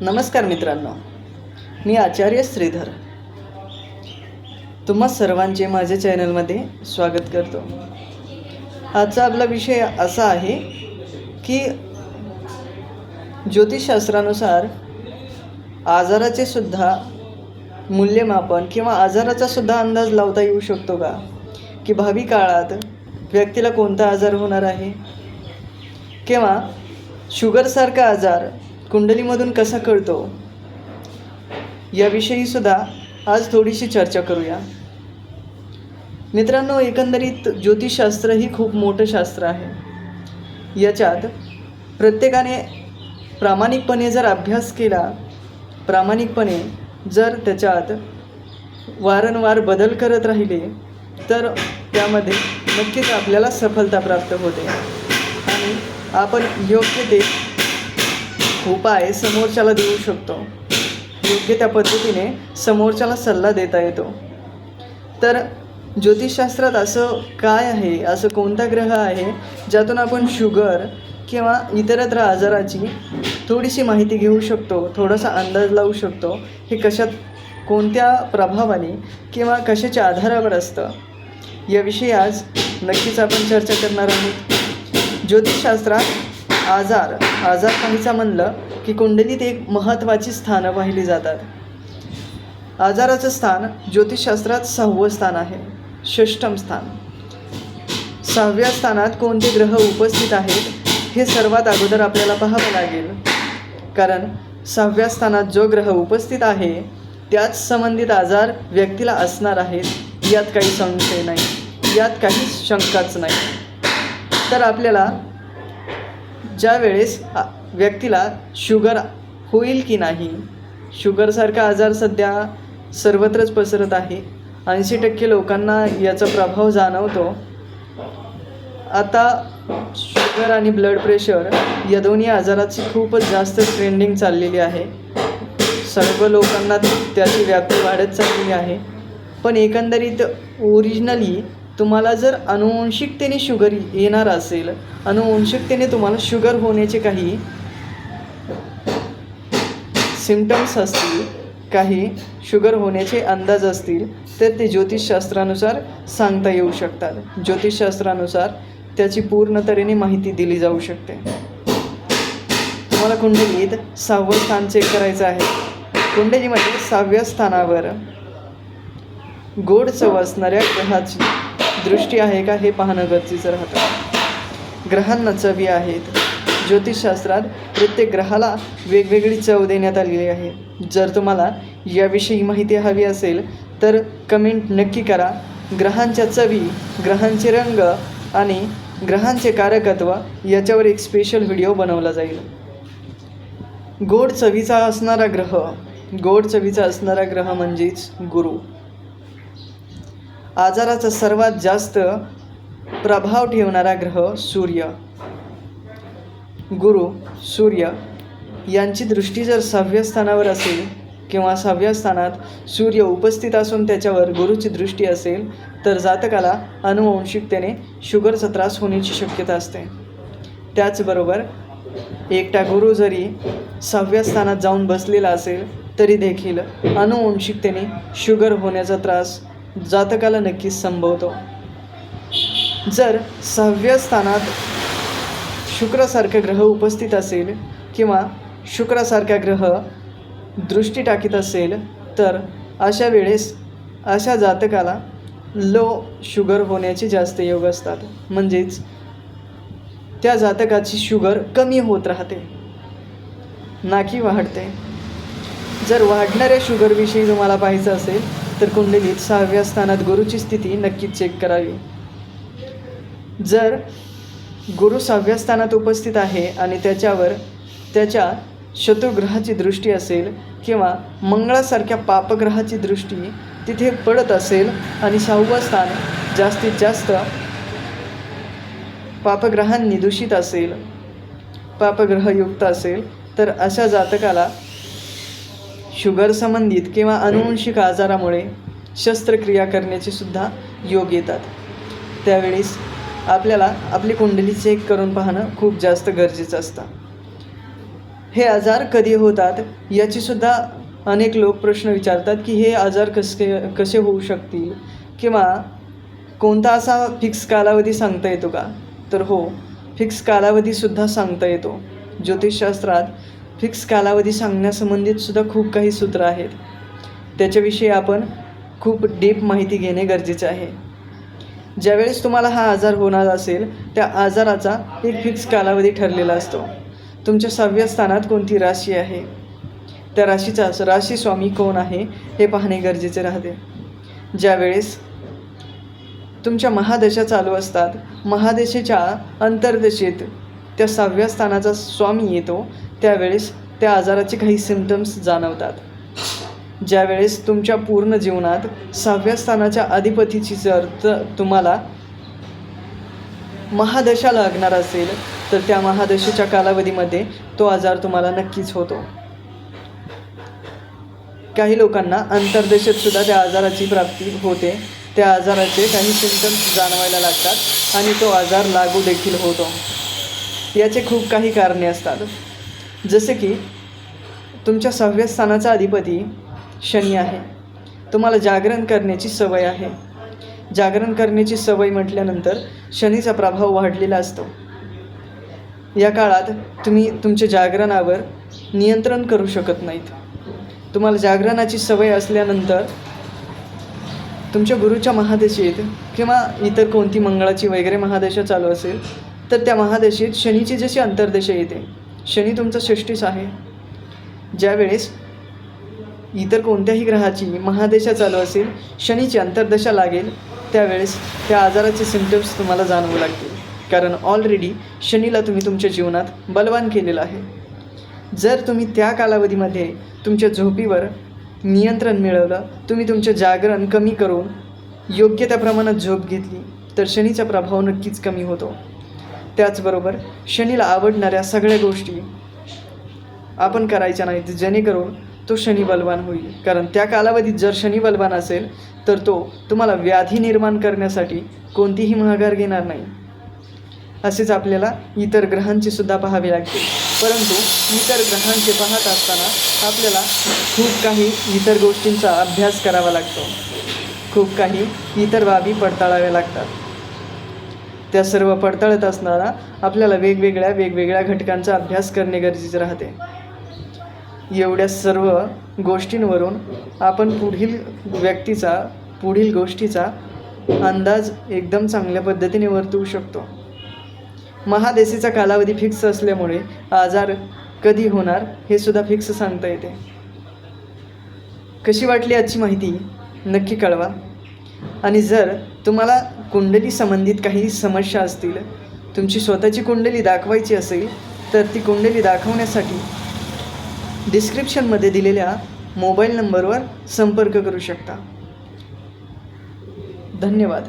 नमस्कार मित्रांनो, मी आचार्य श्रीधर तुम्हा सर्वांचे माझ्या चॅनलमध्ये स्वागत करतो। आजचा आपला विषय असा आहे की ज्योतिषशास्त्रानुसार आजाराचे सुद्धा मूल्यमापन किंवा आजाराचा सुद्धा अंदाज लावता येऊ शकतो का, की भावी काळात व्यक्तीला कोणता आजार होणार आहे किंवा शुगरसारखा आजार कुंडलीमधून कसा कळतो, याविषयी सुद्धा आज थोडीशी चर्चा करूया। मित्रांनो, एकंदरीत ज्योतिषशास्त्र ही खूप मोठं शास्त्र आहे। याच्यात प्रत्येकाने प्रामाणिकपणे जर अभ्यास केला, प्रामाणिकपणे जर त्याच्यात वारंवार बदल करत राहिले तर त्यामध्ये नक्कीच आपल्याला सफलता प्राप्त होते आणि आपण योग्य ते उपाय समोरच्याला देऊ शकतो, योग्य त्या पद्धतीने समोरच्याला सल्ला देता येतो। तर ज्योतिषशास्त्रात असं काय आहे, असं कोणता ग्रह आहे ज्यातून आपण शुगर किंवा इतरत्र आजाराची थोडीशी माहिती घेऊ शकतो, थोडासा अंदाज लावू शकतो, हे कशात कोणत्या प्रभावाने किंवा कशाच्या आधारावर असतं, याविषयी आज नक्कीच आपण चर्चा करणार आहोत। ज्योतिषशास्त्रात आजार पाहायचा म्हणलं की कुंडलीत एक महत्त्वाची स्थानं पाहिली जातात। आजाराचं स्थान ज्योतिषशास्त्रात 6वं स्थान आहे, षष्ठम स्थान। 6व्या स्थानात कोणते ग्रह उपस्थित आहेत हे सर्वात अगोदर आपल्याला पाहावं लागेल, कारण 6व्या स्थानात जो ग्रह उपस्थित आहे त्याच संबंधित आजार व्यक्तीला असणार आहेत, यात काही संशय नाही, यात काही शंकाच नाही। तर आपल्याला ज्या वेळेस व्यक्तीला शुगर होईल की नाही, शुगरसारखा आजार सध्या सर्वत्रच पसरत आहे, 80% लोकांना याचा प्रभाव जाणवतो। आता शुगर आणि ब्लड प्रेशर या दोन्ही आजाराची खूपच जास्त ट्रेंडिंग चाललेली आहे, सर्व लोकांना त्याची व्याप्ती वाढत चाललेली आहे। पण एकंदरीत ओरिजिनली तुम्हाला जर अनुवंशिकतेने शुगर येणार असेल, अनुवंशिकतेने तुम्हाला शुगर होण्याचे काही सिम्पटम्स असतील, काही शुगर होण्याचे अंदाज असतील, तर ते ज्योतिषशास्त्रानुसार सांगता येऊ शकतात। ज्योतिषशास्त्रानुसार त्याची पूर्ण तऱ्हेने माहिती दिली जाऊ शकते। तुम्हाला कुंडलीत 6वं स्थान चेक करायचं आहे। कुंडलीमध्ये 6व्या स्थानावर गोड चव असणाऱ्या ग्रहाची दृष्टी आहे का हे पाहणं गरजेचं राहतं। ग्रहांना चवी आहेत। ज्योतिषशास्त्रात प्रत्येक ग्रहाला वेगवेगळी चव देण्यात आलेली आहे। जर तुम्हाला याविषयी माहिती हवी असेल तर कमेंट नक्की करा। ग्रहांच्या चवी, ग्रहांचे रंग आणि ग्रहांचे कारकत्व याच्यावर एक स्पेशल व्हिडिओ बनवला जाईल। गोड चवीचा असणारा ग्रह म्हणजेच गुरु। आजाराचा सर्वात जास्त प्रभाव ठेवणारा ग्रह सूर्य। गुरु, सूर्य यांची दृष्टी जर 6व्या स्थानावर असेल किंवा 6व्या स्थानात सूर्य उपस्थित असून त्याच्यावर गुरुची दृष्टी असेल तर जातकाला अनुवंशिकतेने शुगरचा त्रास होण्याची शक्यता असते। त्याचबरोबर एकटा गुरु जरी 6व्या स्थानात जाऊन बसलेला असेल तरी देखील अनुवंशिकतेने शुगर होण्याचा त्रास जातकाला नक्कीच संभवतो। जर 6व्या स्थानात शुक्रासारखा ग्रह उपस्थित असेल किंवा शुक्रासारखा ग्रह दृष्टी टाकीत असेल तर अशा वेळेस अशा जातकाला लो शुगर होण्याचे जास्त योग असतात, म्हणजेच त्या जातकाची शुगर कमी होत राहते ना की वाढते। जर वाढणाऱ्या शुगरविषयी तुम्हाला पाहायचं असेल तर कुंडलीत 6व्या स्थानात गुरुची स्थिती नक्कीच चेक करावी। जर गुरु 6व्या स्थानात उपस्थित आहे आणि त्याच्यावर त्याच्या शत्रुग्रहाची दृष्टी असेल किंवा मंगळासारख्या पापग्रहाची दृष्टी तिथे पडत असेल आणि 6वं स्थान जास्तीत जास्त पापग्रहांनी दूषित असेल, पापग्रहयुक्त असेल तर अशा जातकाला शुगर संबंधित किंवा अनुवंशिक आजारामुळे शस्त्रक्रिया करण्याचे सुद्धा योग येतात। त्यावेळेस आपल्याला आपली कुंडली चेक करून पाहणं खूप जास्त गरजेचं असतं। हे आजार कधी होतात याचीसुद्धा अनेक लोक प्रश्न विचारतात की हे आजार कसे होऊ शकतील किंवा कोणता असा फिक्स कालावधी सांगता येतो का? तर हो, फिक्स कालावधीसुद्धा सांगता येतो. ज्योतिषशास्त्रात फिक्स कालावधी सांगण्यासंबंधितसुद्धा खूप काही सूत्र आहेत. त्याच्याविषयी आपण खूप डीप माहिती घेणे गरजेचे आहे. ज्यावेळेस तुम्हाला हा आजार होणार असेल त्या आजाराचा एक फिक्स कालावधी ठरलेला असतो. तुमच्या 6व्या स्थानात कोणती राशी आहे, त्या राशीचा राशी स्वामी कोण आहे हे पाहणे गरजेचे राहते. ज्यावेळेस तुमच्या महादशा चालू असतात, महादशेच्या अंतर्दशेत त्या 6व्या स्थानाचा स्वामी येतो, त्यावेळेस त्या आजाराचे काही सिम्पटम्स जाणवतात. ज्यावेळेस तुमच्या पूर्ण जीवनात 6व्या स्थानाच्या अधिपतीची जर तुम्हाला महादशा लागणार असेल तर त्या महादशेच्या कालावधीमध्ये तो आजार तुम्हाला नक्कीच होतो. काही लोकांना अंतर्दशेतसुद्धा त्या आजाराची प्राप्ती होते. त्या आजाराचे काही सिम्पटम्स जाणवायला लागतात आणि तो आजार लागू देखील होतो. याचे खूप काही कारणे असतात. जसे की तुमच्या 6व्या स्थानाचा अधिपती शनी आहे. तुम्हाला जागरण करण्याची सवय आहे. जागरण करण्याची सवय म्हटल्यानंतर शनीचा प्रभाव वाढलेला असतो. या काळात तुम्ही तुमच्या जागरणावर नियंत्रण करू शकत नाहीत. तुम्हाला जागरणाची सवय असल्यानंतर तुमच्या गुरुच्या महादशेत किंवा इतर कोणती मंगळाची वगैरे महादशा चालू असेल तर त्या महादशेत शनीची जशी अंतर्दशा येते, शनी तुमचा षष्ठीस आहे. ज्यावेळेस इतर कोणत्याही ग्रहाची महादशा चालू असेल, शनीची अंतर्दशा लागेल, त्यावेळेस त्या आजाराचे सिम्पटम्स तुम्हाला जाणवू लागतील. कारण ऑलरेडी शनीला तुम्ही तुमच्या जीवनात बलवान केलेलं आहे. जर तुम्ही त्या कालावधीमध्ये तुमच्या झोपीवर नियंत्रण मिळवलं, तुम्ही तुमचं जागरण कमी करून योग्य त्या प्रमाणात झोप घेतली तर शनीचा प्रभाव नक्कीच कमी होतो. त्याचबरोबर शनीला आवडणाऱ्या सगळ्या गोष्टी आपण करायच्या नाहीत, जेणेकरून तो शनी बलवान होईल. कारण त्या कालावधीत जर शनी बलवान असेल तर तो तुम्हाला व्याधी निर्माण करण्यासाठी कोणतीही माघार घेणार नाही. असेच आपल्याला इतर ग्रहांचे सुद्धा पाहावे लागते. परंतु इतर ग्रहांचे पाहत असताना आपल्याला खूप काही इतर गोष्टींचा अभ्यास करावा लागतो. खूप काही इतर बाबी पडताळाव्या लागतात. त्या सर्व पडताळत असताना आपल्याला वेगवेगळ्या घटकांचा अभ्यास करणे गरजेचे राहते. एवढ्या सर्व गोष्टींवरून आपण पुढील गोष्टीचा अंदाज एकदम चांगल्या पद्धतीने वर्तवू शकतो. महादशेचा कालावधी फिक्स असल्यामुळे आजार कधी होणार हे सुद्धा फिक्स सांगता येते. कशी वाटली आजची माहिती नक्की कळवा. आणि जर तुम्हाला कुंडली संबंधित काही समस्या असतील, तुमची स्वतःची कुंडली दाखवायची असेल तर ती कुंडली दाखवण्यासाठी डिस्क्रिप्शनमध्ये दिलेल्या मोबाईल नंबरवर संपर्क करू शकता. धन्यवाद.